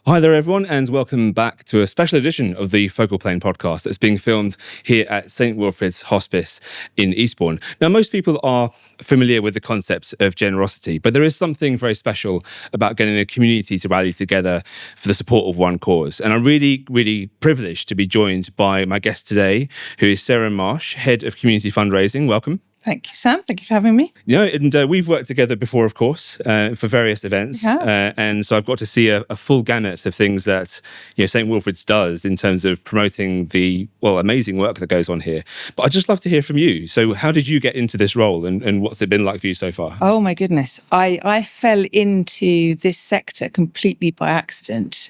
Hi there, everyone, and welcome back to a special edition of the Focal Plane podcast that's being filmed here at St Wilfrid's Hospice in Eastbourne. Now, most people are familiar with the concept of generosity, but there is something very special about getting a community to rally together for the support of one cause. And I'm really, really privileged to be joined by my guest today, who is Sarah Marsh, Head of Community Fundraising. Welcome. Thank you, Sam. Thank you for having me. And we've worked together before, of course, for various events. And so I've got to see a full gamut of things that St Wilfrid's does in terms of promoting the, amazing work that goes on here. But I'd just love to hear from you. So how did you get into this role and what's it been like for you so far? Oh, my goodness. I fell into this sector completely by accident.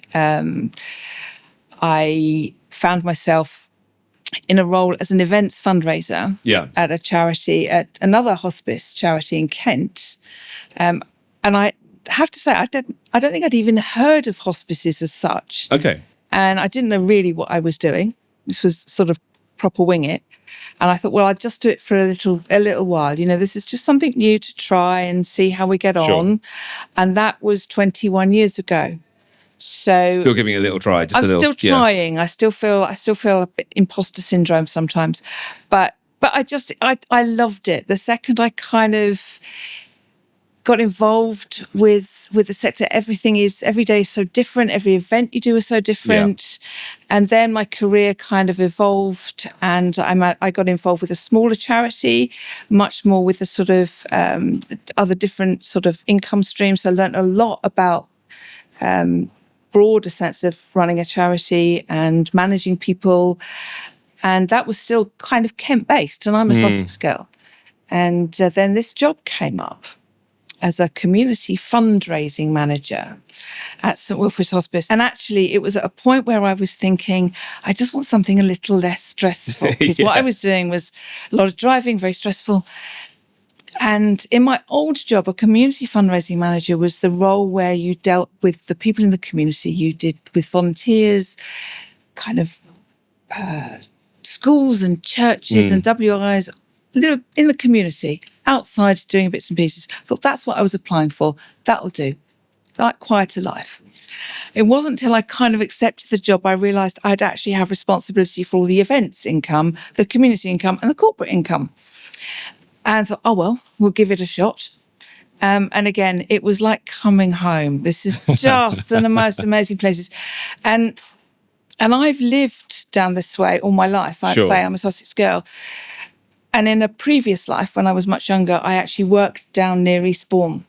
I found myself in a role as an events fundraiser at a charity, at another hospice charity in Kent. And I have to say, I don't think I'd even heard of hospices as such. Okay. And I didn't know really what I was doing. This was sort of proper wing it. And I thought, well, I'd just do it for a little while. This is just something new to try and see how we get on. And that was 21 years ago. So still giving it a little try. I'm still trying. I still feel a bit imposter syndrome sometimes, but I loved it. The second I kind of got involved with the sector, every day is so different. Every event you do is so different. And then my career kind of evolved, and I got involved with a smaller charity, much more with the sort of other different sort of income streams. So I learned a lot about broader sense of running a charity and managing people. And that was still kind of Kent-based, and I'm a Sussex girl. And then this job came up as a community fundraising manager at St Wilfrid's Hospice. And actually, it was at a point where I was thinking, I just want something a little less stressful. Because what I was doing was a lot of driving, very stressful. And in my old job, a community fundraising manager was the role where you dealt with the people in the community. You did with volunteers, kind of schools and churches and WIs, in the community, outside doing bits and pieces. I thought that's what I was applying for. That'll do. Like quieter life. It wasn't until I kind of accepted the job I realised I'd actually have responsibility for all the events income, the community income and the corporate income. And thought, we'll give it a shot. And again, it was like coming home. This is just one of the most amazing places. And I've lived down this way all my life. I'd say I'm a Sussex girl. And in a previous life, when I was much younger, I actually worked down near Eastbourne.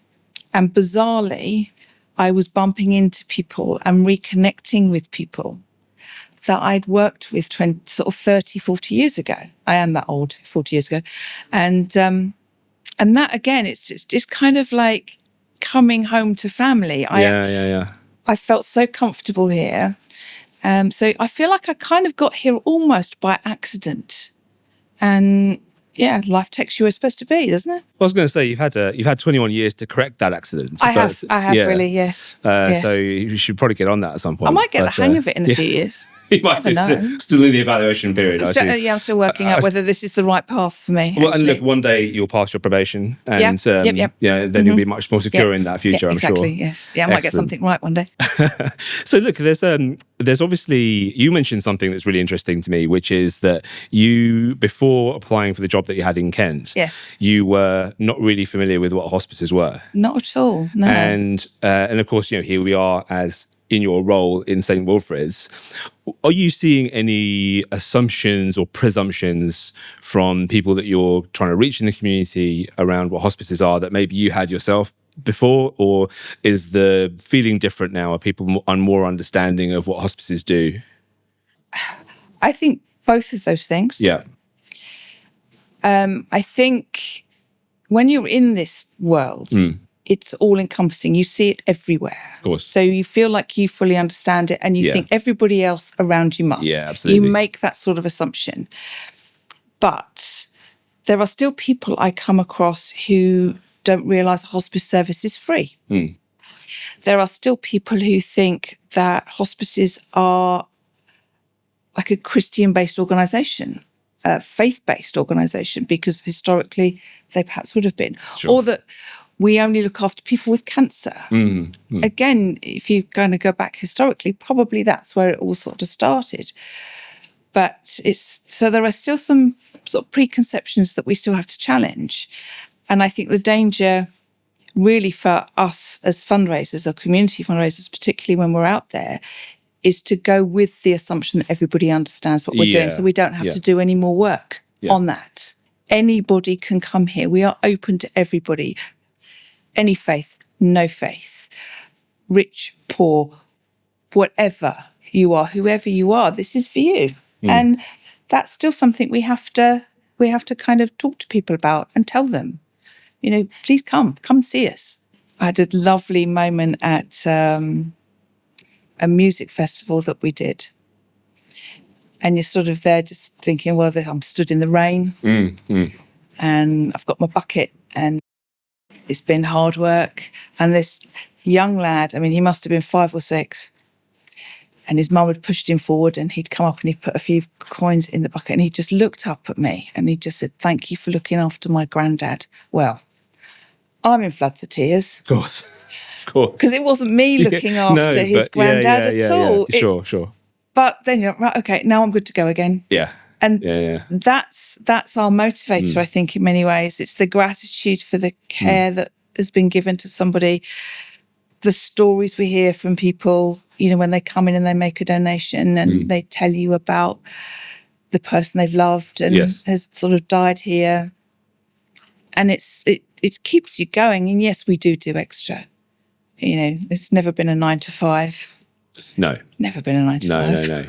And bizarrely, I was bumping into people and reconnecting with people that I'd worked with 30, 40 years ago. I am that old, 40 years ago. And that, again, it's kind of like coming home to family. I felt so comfortable here. So I feel like I kind of got here almost by accident. And life takes you where it's supposed to be, doesn't it? I was going to say, you've had 21 years to correct that accident. I have really, yes. So you should probably get on that at some point. I might get the hang of it in a few years. You might still in the evaluation period. I'm still working out whether this is the right path for me. Well, and look, one day you'll pass your probation, and then you'll be much more secure in that future. I'm sure. Exactly. Yes. Yeah, I might get something right one day. So look, there's obviously, you mentioned something that's really interesting to me, which is that you, before applying for the job that you had in Kent, you were not really familiar with what hospices were. Not at all. No. And of course, here we are as in your role in St Wilfrid's. Are you seeing any assumptions or presumptions from people that you're trying to reach in the community around what hospices are that maybe you had yourself before, or is the feeling different now? Are people more understanding of what hospices do? I think both of those things. Yeah. I think when you're in this world, it's all encompassing. You see it everywhere. Of course. So you feel like you fully understand it, and you think everybody else around you must. Yeah, absolutely. You make that sort of assumption. But there are still people I come across who don't realise a hospice service is free. There are still people who think that hospices are like a Christian-based organisation, a faith-based organisation, because historically they perhaps would have been. Sure. Or that we only look after people with cancer. Again, if you're going to go back historically, probably that's where it all sort of started. But so there are still some sort of preconceptions that we still have to challenge. And I think the danger really for us as fundraisers or community fundraisers, particularly when we're out there, is to go with the assumption that everybody understands what we're doing. So we don't have to do any more work on that. Anybody can come here. We are open to everybody. Any faith, no faith, rich, poor, whatever you are, whoever you are, this is for you. And that's still something we have to kind of talk to people about and tell them, you know, please come see us. I had a lovely moment at a music festival that we did. And you're sort of there just thinking, well, I'm stood in the rain and I've got my bucket and it's been hard work. And this young lad, I mean, he must have been 5 or 6. And his mum had pushed him forward and he'd come up and he'd put a few coins in the bucket and he just looked up at me and he just said, thank you for looking after my granddad. Well, I'm in floods of tears. Of course. Because it wasn't me looking after his granddad at all. Sure. But then you're like, right, okay, now I'm good to go again. Yeah. And that's our motivator, I think, in many ways. It's the gratitude for the care that has been given to somebody. The stories we hear from people, you know, when they come in and they make a donation and they tell you about the person they've loved and has sort of died here. And it keeps you going. And yes, we do extra. You know, it's never been a 9 to 5. No. Never been a 9 to 5. No.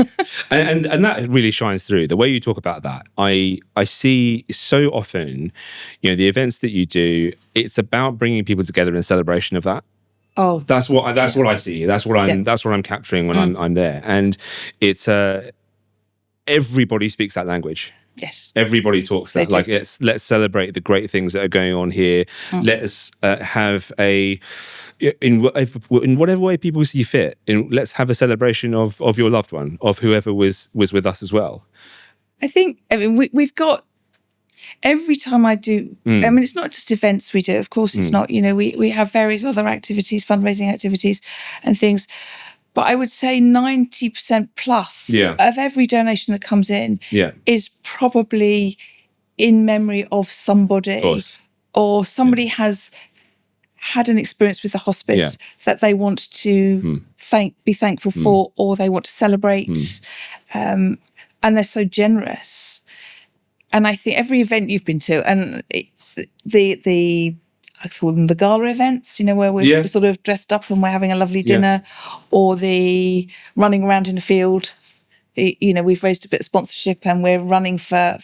and that really shines through. The way you talk about that, I see so often, you know, the events that you do, it's about bringing people together in celebration of that. Oh, that's what I see. That's what I'm capturing when I'm there. And it's everybody speaks that language. Yes. Everybody talks that. Like, let's celebrate the great things that are going on here. Let us have in whatever way people see fit. Let's have a celebration of your loved one, of whoever was with us as well. I mean, we've got, every time I do, I mean, it's not just events we do. Of course, it's not, you know, we have various other activities, fundraising activities and things. But I would say 90% plus of every donation that comes in is probably in memory of somebody, or somebody has had an experience with the hospice that they want to be thankful for, or they want to celebrate. And they're so generous. And I think every event you've been to, and I call them the gala events, you know, where we're sort of dressed up and we're having a lovely dinner, or the running around in a field. You know, we've raised a bit of sponsorship and we're running for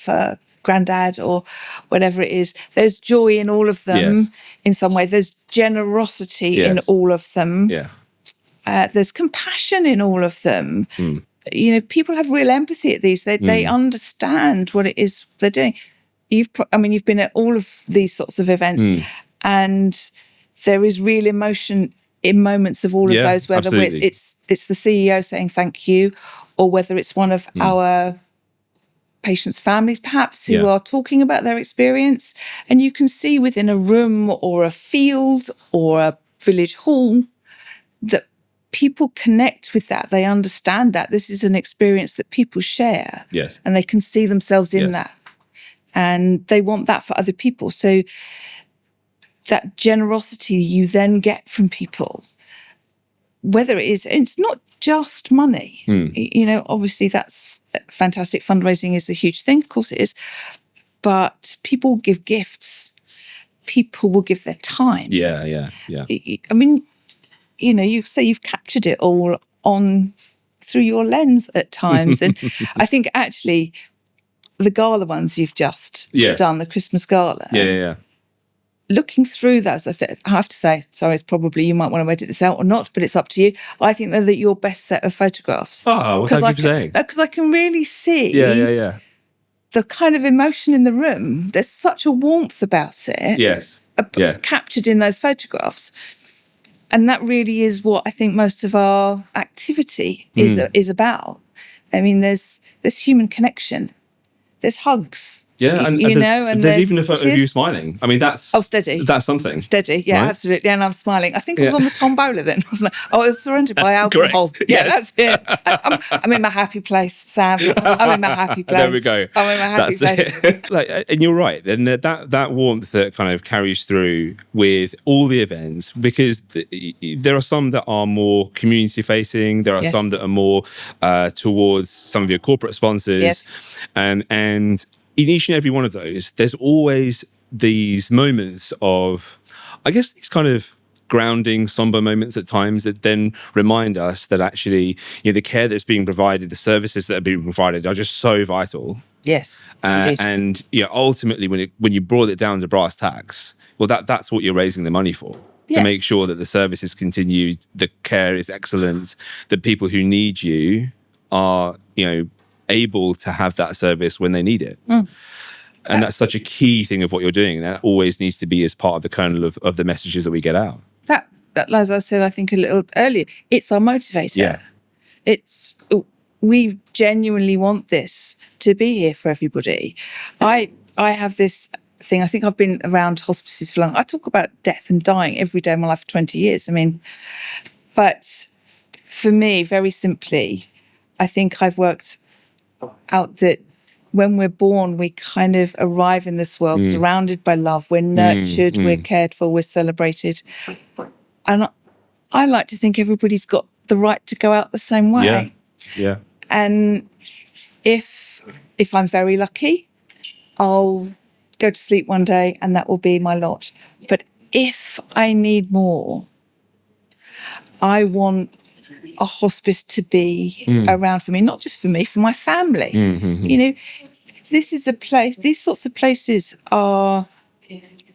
granddad or whatever it is. There's joy in all of them in some way. There's generosity in all of them. There's compassion in all of them. You know, people have real empathy at these. They understand what it is they're doing. You've been at all of these sorts of events, and there is real emotion in moments of all of those, whether it's the CEO saying thank you, or whether it's one of our patients' families, perhaps, who are talking about their experience. And you can see within a room or a field or a village hall that people connect with that. They understand that this is an experience that people share. Yes. And they can see themselves in that. And they want that for other people. So that generosity you then get from people, whether it's not just money. You know, obviously that's fantastic. Fundraising is a huge thing. Of course it is. But people give gifts. People will give their time. Yeah. I mean, you know, you say you've captured it all through your lens at times. And I think actually the gala ones you've just done, the Christmas gala. Yeah. Looking through those, I have to say, sorry, it's probably, you might want to edit this out or not, but it's up to you. I think they're your best set of photographs. Oh, well, thank you for saying. Because I can really see the kind of emotion in the room. There's such a warmth about it. Yes. Captured in those photographs. And that really is what I think most of our activity is about. I mean, there's human connection. There's hugs. Yeah, and there's even a photo of you smiling. I mean, that's steady. That's something. Steady, yeah, right? Absolutely. And I'm smiling. I think I was on the tombola then, wasn't I? I was surrounded by alcohol. Yeah, yes. That's it. I'm in my happy place, Sam. I'm in my happy place. There we go. I'm in my happy place. And you're right. And that warmth that kind of carries through with all the events, because there are some that are more community facing. There are some that are more towards some of your corporate sponsors. Yes. And in each and every one of those, there's always these moments of, I guess, these kind of grounding, somber moments at times that then remind us that actually, the care that's being provided, the services that are being provided are just so vital. Yes, and ultimately, when you boil it down to brass tacks, well, that's what you're raising the money for. To make sure that the services continue, the care is excellent, that people who need you are, able to have that service when they need it. And that's such a key thing of what you're doing. And that always needs to be as part of the kernel of the messages that we get out. That, as I said, I think a little earlier, it's our motivator. Yeah. We genuinely want this to be here for everybody. I have this thing, I think I've been around hospices for long. I talk about death and dying every day of my life for 20 years. I mean, but for me, very simply, I think I've worked out that when we're born, we kind of arrive in this world surrounded by love. We're nurtured, we're cared for, we're celebrated. And I like to think everybody's got the right to go out the same way. Yeah. And if I'm very lucky, I'll go to sleep one day and that will be my lot. But if I need more, I want a hospice to be around for me, not just for me, for my family. This is a place, these sorts of places are,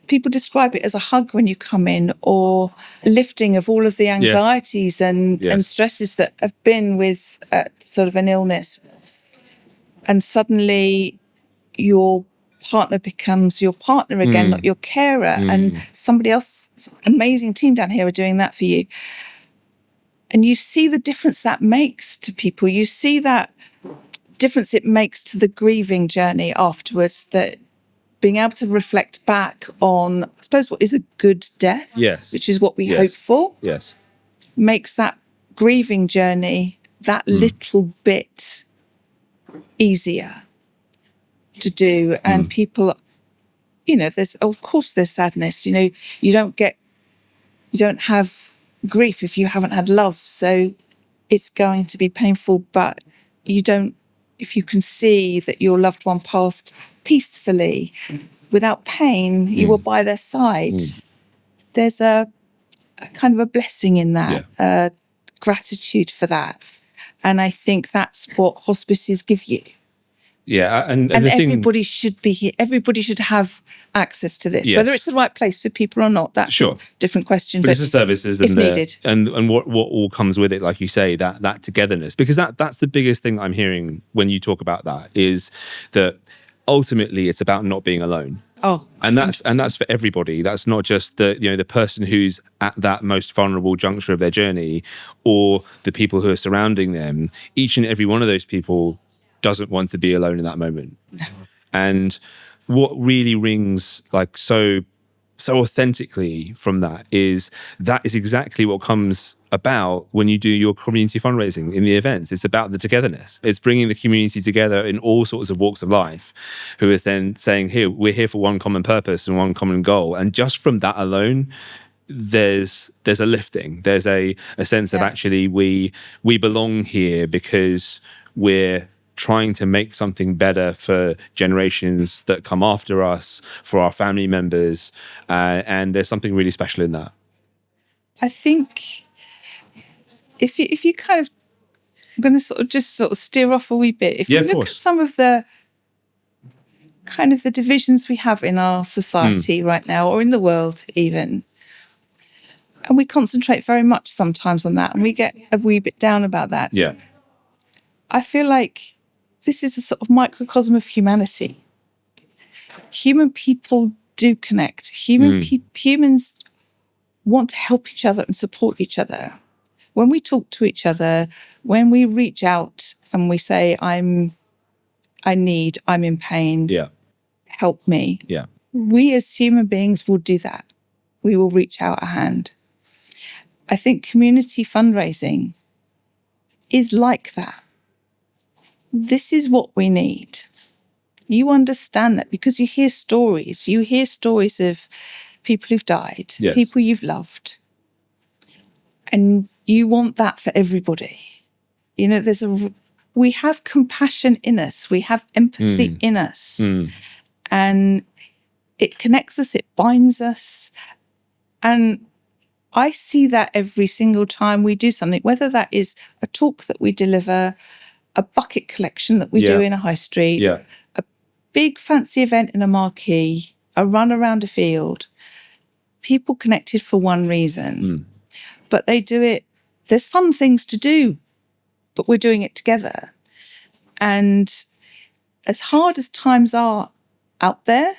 people describe it as a hug when you come in, or a lifting of all of the anxieties and stresses that have been with sort of an illness. And suddenly your partner becomes your partner again, not your carer. And somebody else, amazing team down here are doing that for you. And you see the difference that makes to people. You see that difference it makes to the grieving journey afterwards, that being able to reflect back on, I suppose, what is a good death, which is what we hope for, makes that grieving journey that little bit easier to do. And people, there's, of course, there's sadness. You don't have grief if you haven't had love, so it's going to be painful. But if you can see that your loved one passed peacefully without pain, you were by their side, there's a kind of a blessing in that, gratitude for that. And I think that's what hospices give you. Yeah, and everybody should be here. Everybody should have access to this, whether it's the right place for people or not. That's a different question. But it's the services if needed, and what all comes with it, like you say, that togetherness. Because that's the biggest thing I'm hearing when you talk about that, is that ultimately it's about not being alone. Oh, and that's for everybody. That's not just the person who's at that most vulnerable juncture of their journey, or the people who are surrounding them. Each and every one of those people doesn't want to be alone in that moment. No. And what really rings like so authentically from that is exactly what comes about when you do your community fundraising in the events. It's about the togetherness. It's bringing the community together in all sorts of walks of life, who is then saying, here, we're here for one common purpose and one common goal. And just from that alone, there's a lifting. There's a sense of actually we belong here because we're trying to make something better for generations that come after us, for our family members, and there's something really special in that. I think if you kind of, I'm going to sort of steer off a wee bit. If you look at some of the kind of the divisions we have in our society right now, or in the world even, and we concentrate very much sometimes on that, and we get a wee bit down about that. Yeah, I feel like this is a sort of microcosm of humanity. Human people do connect. Humans want to help each other and support each other. When we talk to each other, when we reach out and we say, I'm in pain. Yeah. help me. Yeah. We as human beings will do that. We will reach out a hand. I think community fundraising is like that. This is what we need. You understand that because you hear stories. You hear stories of people who've died, Yes. people you've loved. And you want that for everybody. You know, we have compassion in us. We have empathy in us. And it connects us, it binds us. And I see that every single time we do something, whether that is a talk that we deliver, a bucket collection that we do in a high street, a big fancy event in a marquee, a run around a field, people connected for one reason. But they do it, there's fun things to do, but we're doing it together. And as hard as times are out there,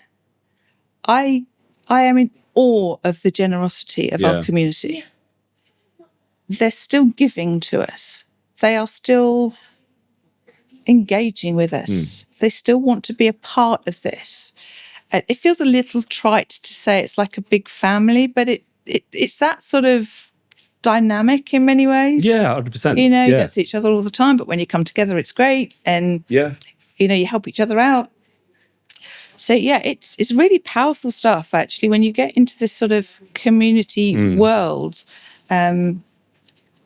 I am in awe of the generosity of our community. They're still giving to us. They are still engaging with us. They still want to be a part of this. It feels a little trite to say it's like a big family, but it's that sort of dynamic in many ways. Yeah, 100%. You know, you don't see each other all the time, but when you come together, it's great. And, you know, you help each other out. So, yeah, it's really powerful stuff, actually, when you get into this sort of community world and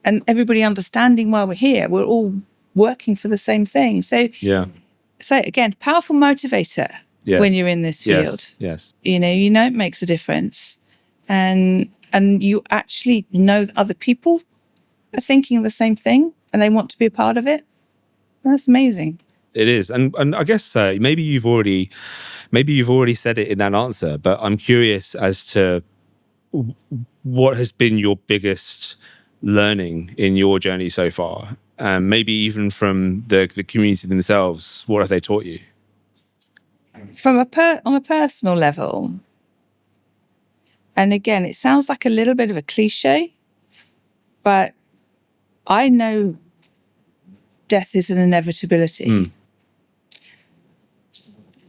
everybody understanding why we're here. We're all working for the same thing. So, again, powerful motivator when you're in this field. Yes. You know it makes a difference. And you actually know that other people are thinking the same thing and they want to be a part of it. That's amazing. It is, and I guess maybe you've already said it in that answer, but I'm curious as to what has been your biggest learning in your journey so far, maybe even from the community themselves. What have they taught you? On a personal level, and again, it sounds like a little bit of a cliche, but I know death is an inevitability.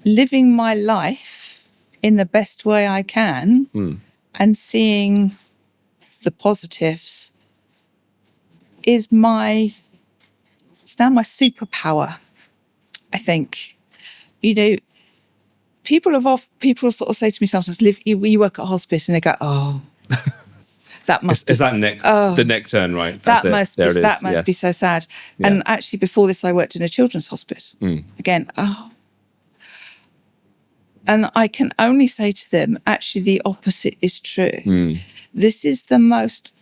Living my life in the best way I can and seeing the positives is it's now my superpower, I think. You know, people sort of say to me sometimes, you work at hospice, and they go, oh, that must be... Is that the neck turn, right? That must be so sad. Yeah. And actually, before this, I worked in a children's hospice. Again, and I can only say to them, actually, the opposite is true. This is the most...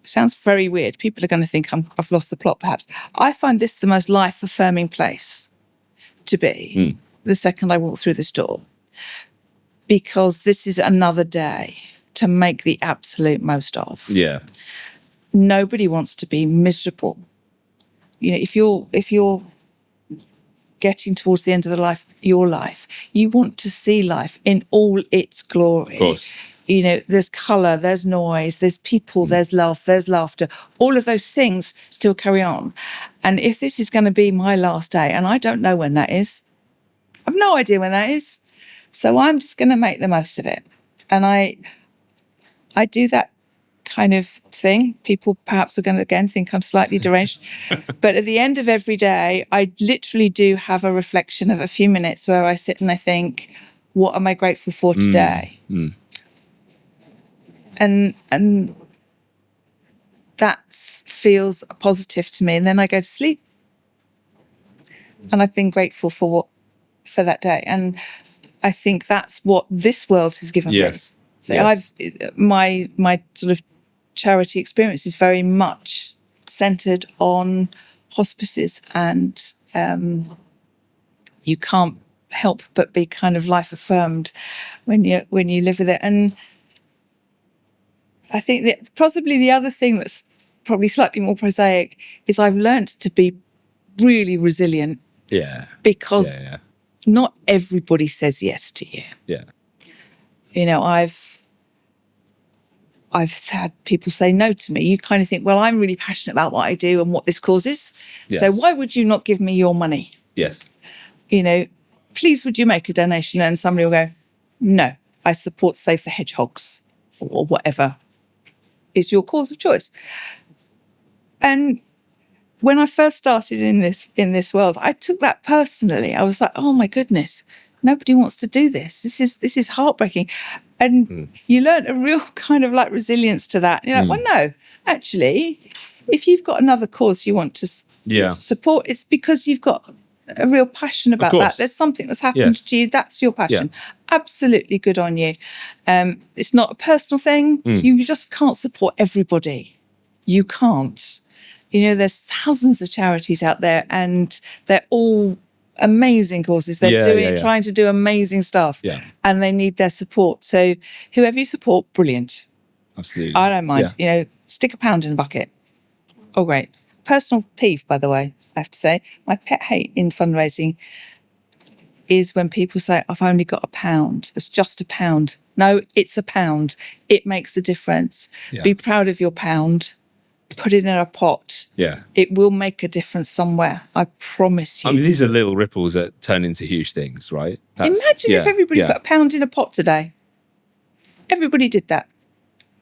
Sounds very weird. People are going to think I've lost the plot, perhaps. I find this the most life-affirming place to be the second I walk through this door, because this is another day to make the absolute most of. Yeah. Nobody wants to be miserable. You know, if you're getting towards the end of your life, you want to see life in all its glory. Of course. You know, there's colour, there's noise, there's people, there's love, there's laughter. All of those things still carry on. And if this is going to be my last day, and I don't know when that is, I've no idea when that is, so I'm just going to make the most of it. And I do that kind of thing. People perhaps are going to, again, think I'm slightly deranged. But at the end of every day, I literally do have a reflection of a few minutes where I sit and I think, what am I grateful for today? And that feels positive to me. And then I go to sleep. And I've been grateful for that day. And I think that's what this world has given me. So my sort of charity experience is very much centred on hospices, and you can't help but be kind of life affirmed when you live with it. And I think that possibly the other thing that's probably slightly more prosaic is I've learnt to be really resilient. Yeah. Because not everybody says yes to you. Yeah. You know, I've had people say no to me. You kind of think, well, I'm really passionate about what I do and what this causes. Yes. So why would you not give me your money? Yes. You know, please would you make a donation? And somebody will go, no, I support Save the Hedgehogs or whatever is your cause of choice. And when I first started in this world, I took that personally. I was like, oh my goodness, nobody wants to do this. This is heartbreaking. And you learn a real kind of like resilience to that. You're like, well, no, actually, if you've got another cause you want to support, it's because you've got a real passion about that. There's something that's happened to you. That's your passion. Yeah. Absolutely good on you. It's not a personal thing. You just can't support everybody. You can't. You know, there's thousands of charities out there and they're all amazing causes. They're trying to do amazing stuff and they need their support. So whoever you support, brilliant. Absolutely. I don't mind. You know, stick a pound in a bucket. Oh, great. Personal peeve, by the way, I have to say. My pet hate in fundraising is when people say, I've only got £1. It's just £1. No, it's £1. It makes a difference. Yeah. Be proud of your £1. Put it in a pot. Yeah. It will make a difference somewhere. I promise you. I mean, these are little ripples that turn into huge things, right? Imagine if everybody put £1 in a pot today. Everybody did that.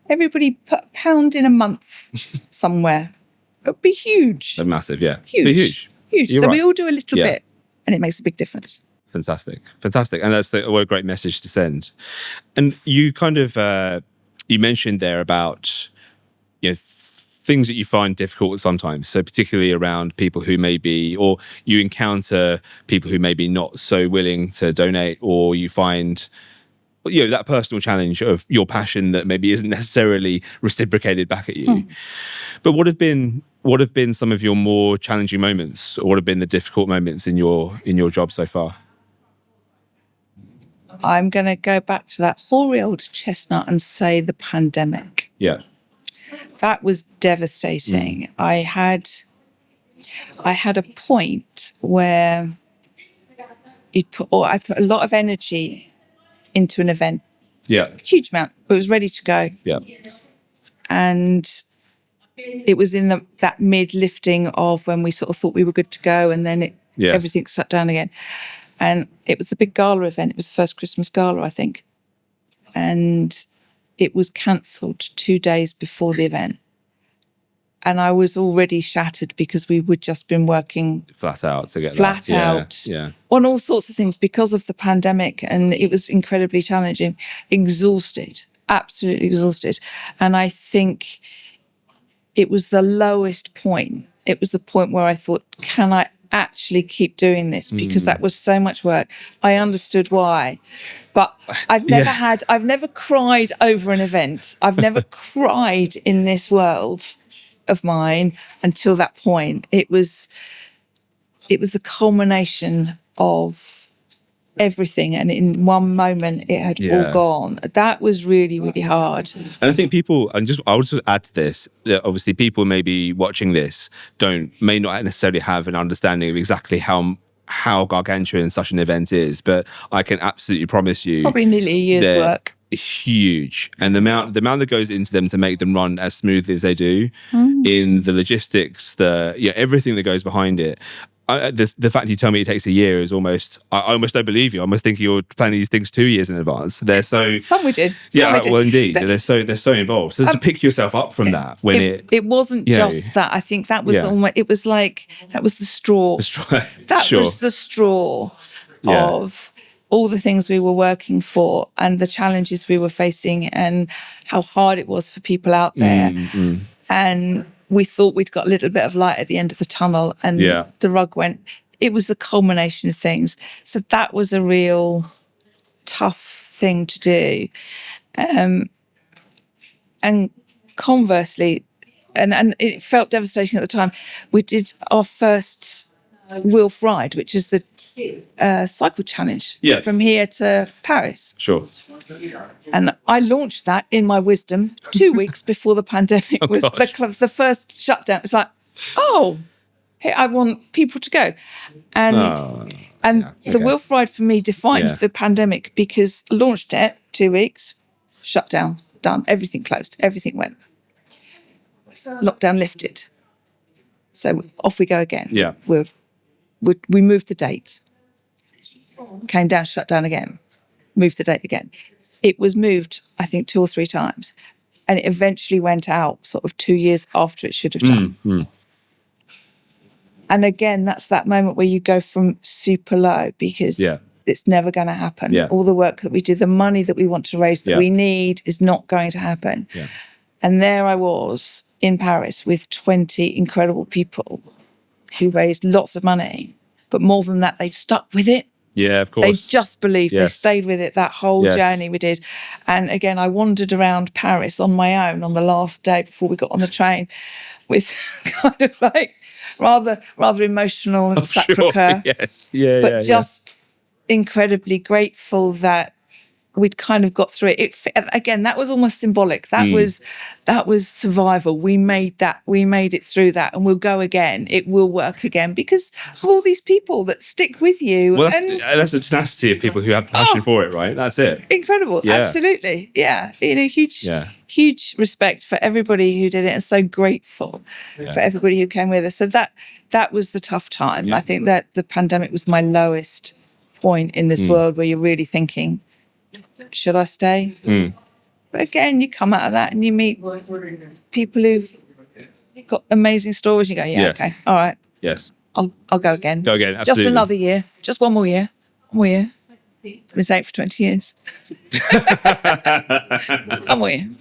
Everybody put £1 in a month somewhere. It would be huge. They're massive, yeah. Huge. Huge. So we all do a little bit and it makes a big difference. Fantastic. And that's what a great message to send. And you kind of, you mentioned there about, you know, things that you find difficult sometimes. So particularly around people who may be, or you encounter people who may be not so willing to donate, or you find, you know, that personal challenge of your passion that maybe isn't necessarily reciprocated back at you. But what have been some of your more challenging moments, or what have been the difficult moments in your job so far? I'm going to go back to that hoary old chestnut and say the pandemic. Yeah. That was devastating. I had a point where I put a lot of energy into an event. Yeah. Huge amount. It was ready to go. Yeah. And it was in that mid-lifting of when we sort of thought we were good to go, and then everything shut down again. And it was the big gala event. It was the first Christmas gala, I think. And it was cancelled 2 days before the event. And I was already shattered because we would just been working flat out to get flat out on all sorts of things because of the pandemic. And it was incredibly challenging, exhausted, absolutely exhausted. And I think it was the lowest point. It was the point where I thought, can I actually keep doing this? Because that was so much work. I understood why. But I've never cried over an event. I've never cried in this world of mine until that point. It was the culmination of everything, and in one moment it had all gone. That was really, really hard. And I think people, and I'll just add to this, that obviously people may be watching this may not necessarily have an understanding of exactly how gargantuan such an event is, but I can absolutely promise you, probably nearly a year's work. Huge. And the amount that goes into them to make them run as smoothly as they do, in the logistics, everything that goes behind it. The fact you tell me it takes a year is almost, I almost don't believe you. I almost think you're planning these things 2 years in advance. They're so... Some we did. Yeah, well, indeed. They're so involved. So to pick yourself up from that when it wasn't just that. I think that was almost, it was like, that was the straw. That was the straw of all the things we were working for and the challenges we were facing and how hard it was for people out there. And we thought we'd got a little bit of light at the end of the tunnel, and the rug went. It was the culmination of things. So that was a real tough thing to do. And conversely, and it felt devastating at the time, we did our first Wilfrid, which is the cycle challenge from here to Paris. Sure. And I launched that in my wisdom 2 weeks before the pandemic was the first shutdown. It's like, hey, I want people to go. And the Wilfrid for me defined the pandemic, because I launched it 2 weeks, shut down, done, everything closed, everything went. Lockdown lifted. So off we go again. Yeah. We moved the date. came down, shut down again, moved the date again. It was moved, I think, 2 or 3 times. And it eventually went out sort of 2 years after it should have done. And again, that's that moment where you go from super low because it's never going to happen. All the work that we do, the money that we want to raise that we need is not going to happen. And there I was in Paris with 20 incredible people who raised lots of money. But more than that, they stuck with it. Yeah, of course. They just believed, they stayed with it, that whole journey we did. And again, I wandered around Paris on my own on the last day before we got on the train with kind of like rather emotional and Sacré-Cœur. But just incredibly grateful that we'd kind of got through it. Again, that was almost symbolic. That was survival. We made it through that, and we'll go again. It will work again because of all these people that stick with you. Well, that's the tenacity of people who have passion for it, right? That's it. Incredible. Absolutely. Yeah. Huge respect for everybody who did it, and so grateful for everybody who came with us. So that was the tough time. I think that the pandemic was my lowest point in this world where you're really thinking, should I stay? But again, you come out of that and you meet people who've got amazing stories. You go, okay, all right. Yes. I'll go again. Go again, absolutely. Just another year. Just one more year. Been saying for 20 years. I'm with you.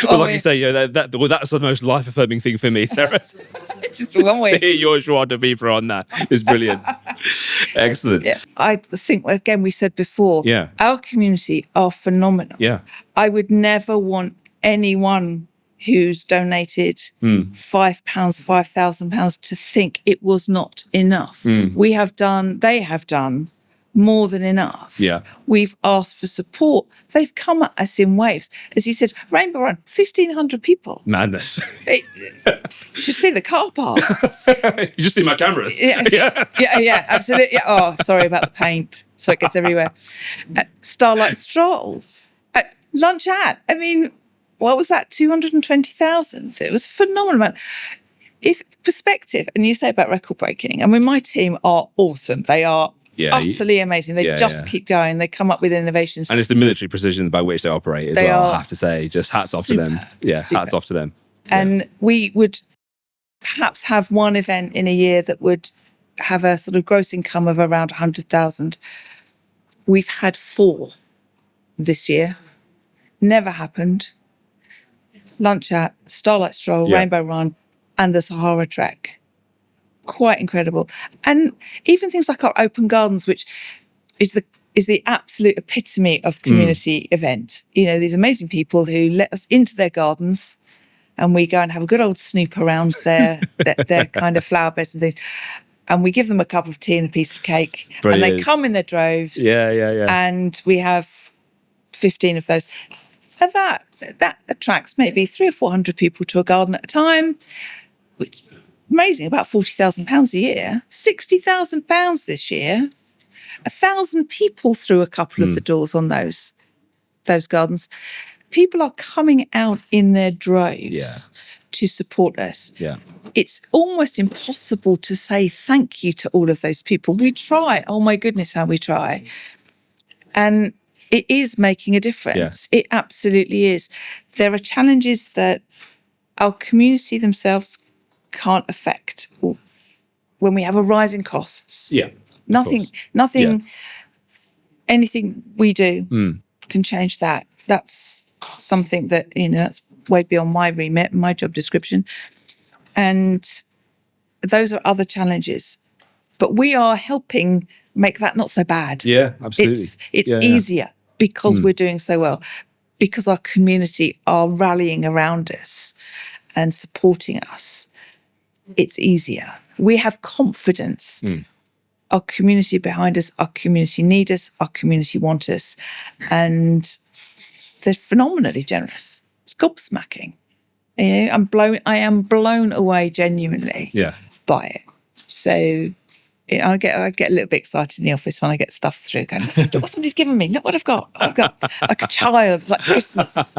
Well, like you say, that's the most life-affirming thing for me, Sarah. Just one way. To hear your joie de vivre on that is brilliant. Excellent. Yeah. I think, again, we said before, our community are phenomenal. Yeah. I would never want anyone who's donated £5, £5,000 to think it was not enough. They have done more than enough. Yeah. We've asked for support. They've come at us in waves. As you said, Rainbow Run, 1,500 people. Madness. You should see the car park. You just see my cameras. Yeah, absolutely. Yeah. Oh, sorry about the paint. So it gets everywhere. Starlight Stroll. Lunch at, I mean, what was that? 220,000. It was phenomenal, man. If perspective, and you say about record breaking, I mean, my team are awesome. They are utterly amazing. They just keep going. They come up with innovations. And it's the military precision by which they operate as well, I have to say. Just hats off to them. Yeah, hats off to them. And we would perhaps have one event in a year that would have a sort of gross income of around 100,000. We've had 4 this year. Never happened. Lunch at, Starlight Stroll, Rainbow Run, and the Sahara Trek. Quite incredible. And even things like our open gardens, which is the absolute epitome of community event. You know, these amazing people who let us into their gardens and we go and have a good old snoop around their kind of flower beds and things. And we give them a cup of tea and a piece of cake. Brilliant. And they come in their droves. Yeah. And we have 15 of those. And that attracts maybe 300 or 400 people to a garden at a time, which amazing, about £40,000 a year, £60,000 this year, 1,000 people through a couple of the doors on those gardens. People are coming out in their droves to support us. Yeah. It's almost impossible to say thank you to all of those people. We try. Oh my goodness, how we try. And it is making a difference. Yeah. It absolutely is. There are challenges that our community themselves can't affect when we have a rise in costs. Yeah. Nothing, anything we do can change that. That's something that, that's way beyond my remit, my job description. And those are other challenges. But we are helping make that not so bad. Yeah, absolutely. It's easier because we're doing so well, because our community are rallying around us and supporting us. It's easier. We have confidence. Our community behind us, our community need us, our community want us. And they're phenomenally generous. It's gobsmacking. I am blown away genuinely by it. So I get a little bit excited in the office when I get stuff through, going, look what somebody's given me, look what I've got. I've got like a child, it's like Christmas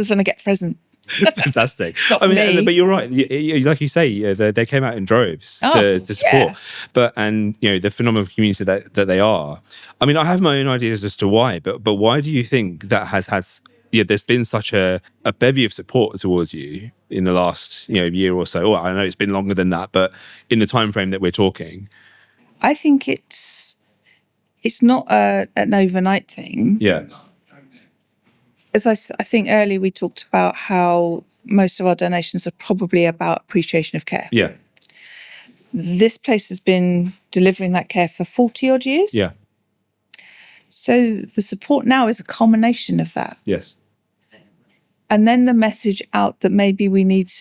when I get a present. Fantastic. Not for me. But you're right. Like you say, they came out in droves to support. And the phenomenal community that they are. I mean, I have my own ideas as to why, but why do you think that has there's been such a bevy of support towards you in the last year or so? Well, I know it's been longer than that, but in the time frame that we're talking, I think it's not an overnight thing. Yeah. As I think earlier we talked about how most of our donations are probably about appreciation of care. Yeah. This place has been delivering that care for 40 odd years. Yeah. So the support now is a combination of that. Yes. And then the message out that maybe we need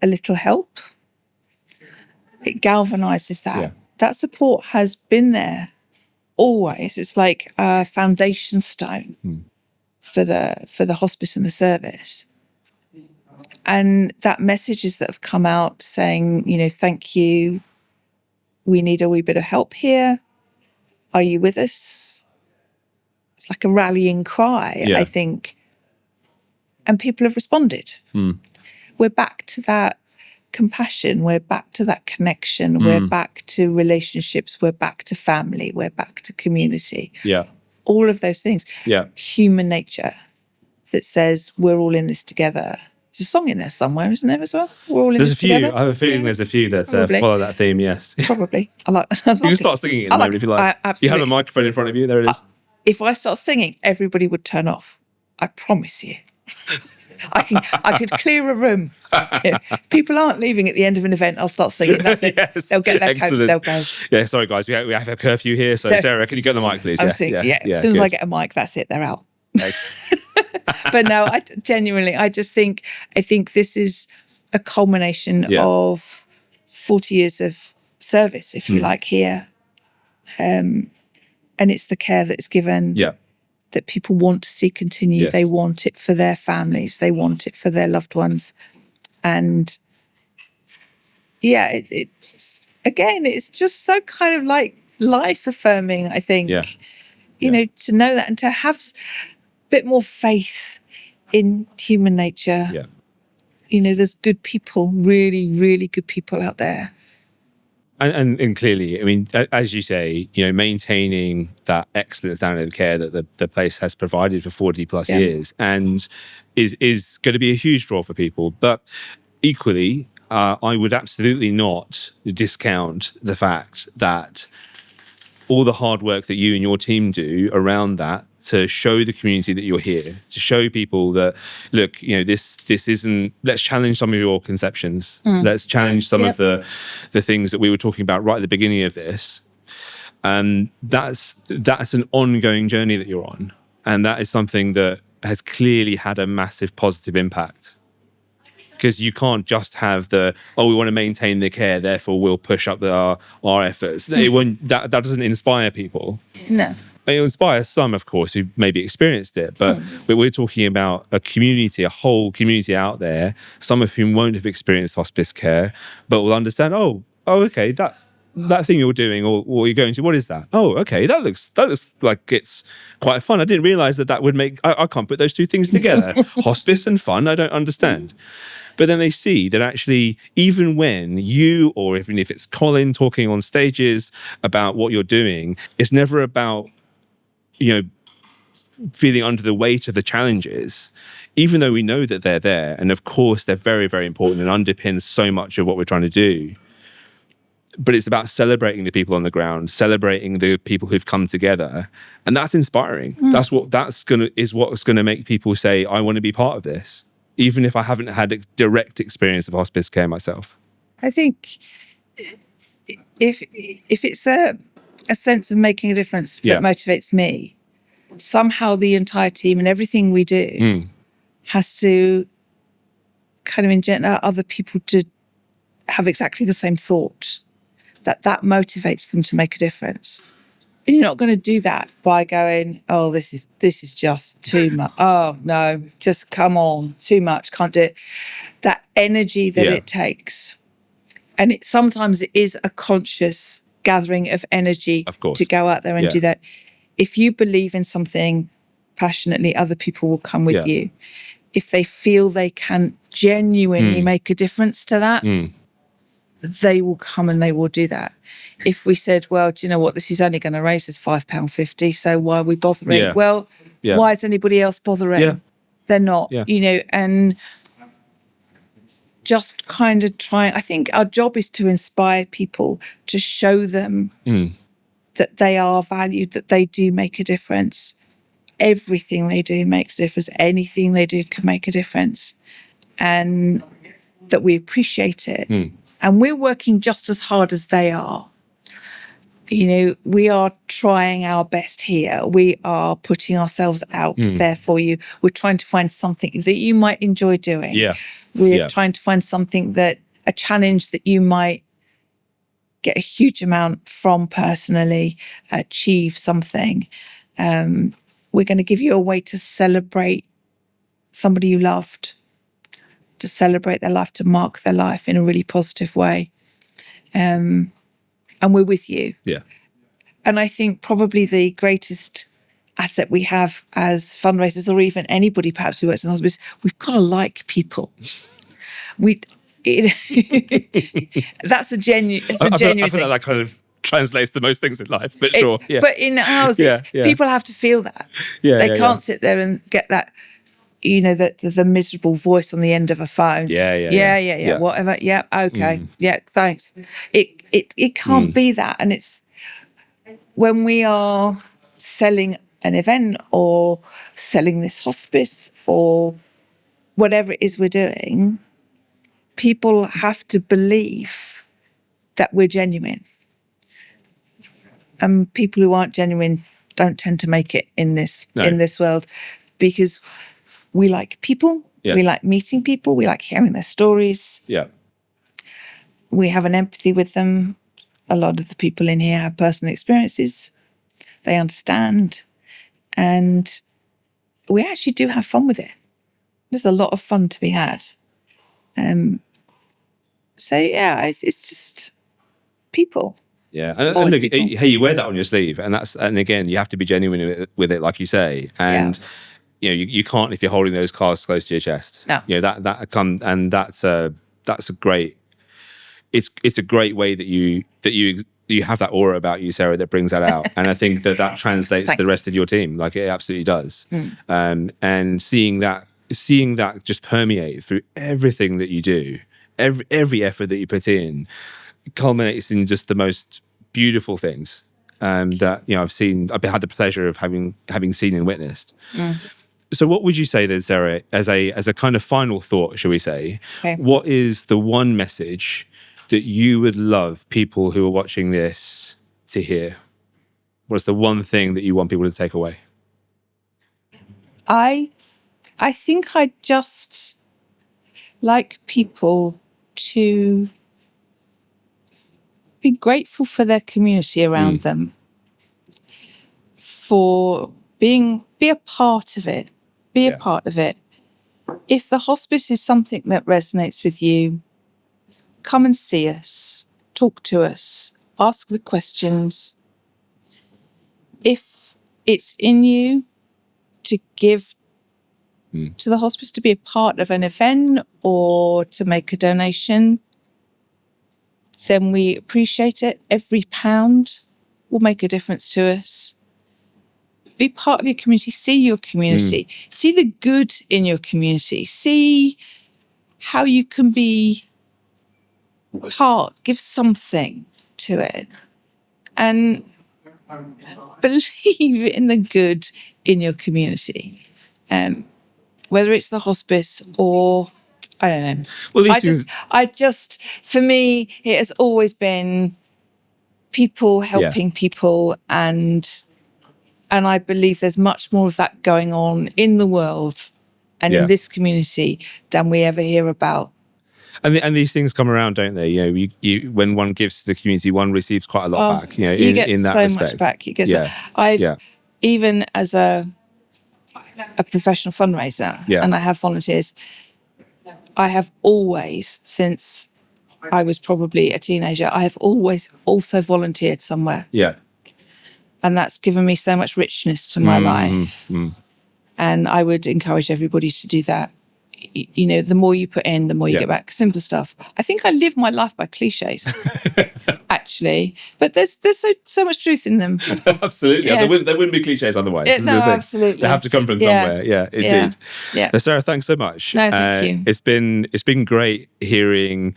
a little help. It galvanizes that. Yeah. That support has been there always. It's like a foundation stone for the hospice and the service. And that messages that have come out saying, thank you. We need a wee bit of help here. Are you with us? It's like a rallying cry, I think. And people have responded. We're back to that compassion. We're back to that connection. We're back to relationships. We're back to family. We're back to community. Yeah. All of those things. Yeah. Human nature that says we're all in this together. There's a song in there somewhere, isn't there, as well? We're all in this together. I have a feeling there's a few that follow that theme, yes. Probably. You can start singing it in the moment if you like. Absolutely. You have a microphone in front of you, there it is. If I start singing, everybody would turn off. I promise you. I could clear a room. People aren't leaving at the end of an event. I'll start singing. That's it. Yes. They'll get their coats. They'll go. Yeah, sorry guys, we have a curfew here. So Sarah, can you get the mic, please? I'm singing. Yeah. As soon as I get a mic, that's it. They're out. But no, I think this is a culmination of 40 years of service, if you like, here. And it's the care that's given. Yeah. That people want to see continue. Yes. They want it for their families. They want it for their loved ones. And it's just so kind of like life affirming, I think, to know that and to have a bit more faith in human nature. Yeah. There's good people, really, really good people out there. And clearly, I mean, as you say, maintaining that excellent standard of care that the place has provided for 40 plus years and is going to be a huge draw for people. But equally, I would absolutely not discount the fact that all the hard work that you and your team do around that to show the community that you're here, to show people that, look, this isn't, let's challenge some of your conceptions. Let's challenge some of the things that we were talking about right at the beginning of this. That's an ongoing journey that you're on. And that is something that has clearly had a massive positive impact. Because you can't just have we want to maintain the care, therefore we'll push up our efforts. That doesn't inspire people. No. It inspires some, of course, who maybe experienced it, but we're talking about a community, a whole community out there, some of whom won't have experienced hospice care, but will understand, okay, that thing you're doing or you're going to, what is that? Oh, okay, that looks like it's quite fun. I didn't realize that would make, I can't put those two things together. Hospice and fun, I don't understand. But then they see that actually, even when you, or even if it's Colin talking on stages about what you're doing, it's never about, feeling under the weight of the challenges, even though we know that they're there. And of course, they're very, very important and underpin so much of what we're trying to do. But it's about celebrating the people on the ground, celebrating the people who've come together. And that's inspiring. That's what's going to make people say, I want to be part of this, even if I haven't had a direct experience of hospice care myself. I think if it's a sense of making a difference that motivates me, somehow the entire team and everything we do has to kind of engender other people to have exactly the same thought, that motivates them to make a difference. And you're not going to do that by going, oh, this is just too much. Oh, no, just come on, too much, can't do it. That energy that it takes. And sometimes it is a conscious gathering of energy to go out there and do that. If you believe in something passionately, other people will come with you. if they feel they can genuinely make a difference to that, they will come and they will do that. If we said, well, do you know what, this is only going to raise us £5.50, so why are we bothering? Yeah. Well, why is anybody else bothering? Yeah. They're not, Yeah. you know, and just kind of trying. I think our job is to inspire people, to show them that they are valued, that they do make a difference. Everything they do makes a difference. Anything they do can make a difference, and that we appreciate it. And we're working just as hard as they are. You know, we are trying our best here. We are putting ourselves out there for you. We're trying to find something that you might enjoy doing. Yeah. We're trying to find something a challenge that you might get a huge amount from personally, achieve something. We're going to give you a way to celebrate somebody you loved, to celebrate their life, to mark their life in a really positive way. And we're with you. Yeah. And I think probably the greatest asset we have as fundraisers, or even anybody perhaps who works in hospice, we've got to like people. That's a genuine. It's a genuine thing. That kind of translates to most things in life, but sure. Yeah. But in houses, people have to feel that. They can't sit there and get that, you know, the miserable voice on the end of a phone. Yeah. Whatever. Yeah. Okay. Yeah. Thanks. It can't be that. And it's when we are selling an event or selling this hospice or whatever it is we're doing, people have to believe that we're genuine. And people who aren't genuine don't tend to make it in this world, because we like people, we like meeting people, we like hearing their stories. Yeah. We have an empathy with them. A lot of the people in here have personal experiences. They understand. And we actually do have fun with it. There's a lot of fun to be had. So, yeah, it's just people. Yeah, and look, hey, you wear that on your sleeve, and again, you have to be genuine with it, like you say, and you know, you can't if you're holding those cards close to your chest. No. You know that's a great. It's a great way that you have that aura about you, Sarah, that brings that out, and I think that translates to the rest of your team, like it absolutely does. And seeing that just permeate through everything that you do, every effort that you put in, culminates in just the most beautiful things that, you know, I've had the pleasure of having seen and witnessed. So what would you say then, Sarah, as a kind of final thought, shall we say, what is the one message that you would love people who are watching this to hear? What's the one thing that you want people to take away? I think I just like people to be grateful for their community around them, for be a part of it, a part of it. If the hospice is something that resonates with you, come and see us, talk to us, ask the questions. If it's in you to give to the hospice, to be a part of an event or to make a donation, then we appreciate it. Every pound will make a difference to us. Be part of your community, see your community, see the good in your community, see how you can be part, give something to it, and believe in the good in your community. Whether it's the hospice or, I don't know. Well, I just, for me, it has always been people helping people, and I believe there's much more of that going on in the world and in this community than we ever hear about. And these things come around, don't they? You know, you when one gives to the community, one receives quite a lot back. You know, you get in that so respect. much back. You get even as a professional fundraiser, and I have volunteers. I have always, since I was probably a teenager, I have always also volunteered somewhere. Yeah. And that's given me so much richness to my life. And I would encourage everybody to do that. the more you put in, the more you Yeah. get back. Simple stuff. I think I live my life by cliches, actually, but there's so much truth in them. Absolutely. Yeah. There wouldn't be cliches otherwise. This is No, the thing. absolutely. They have to come from somewhere. Yeah, indeed. Yeah. So Sarah, thanks so much. No, thank you. It's been great hearing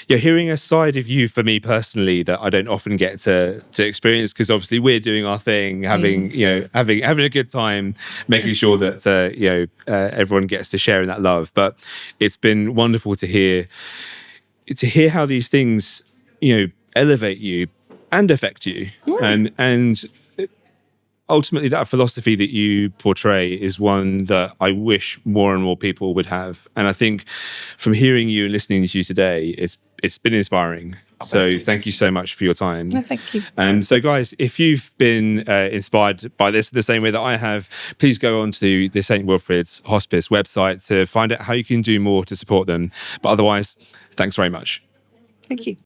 a side of you for me personally that I don't often get to experience, because obviously we're doing our thing, having a good time, making sure that everyone gets to share in that love. But it's been wonderful to hear how these things elevate you and affect you, and ultimately that philosophy that you portray is one that I wish more and more people would have. And I think from hearing you and listening to you today, it's been inspiring. So thank you so much for your time. No, thank you. So guys, if you've been inspired by this the same way that I have, please go on to the St Wilfrid's Hospice website to find out how you can do more to support them. But otherwise, thanks very much. Thank you.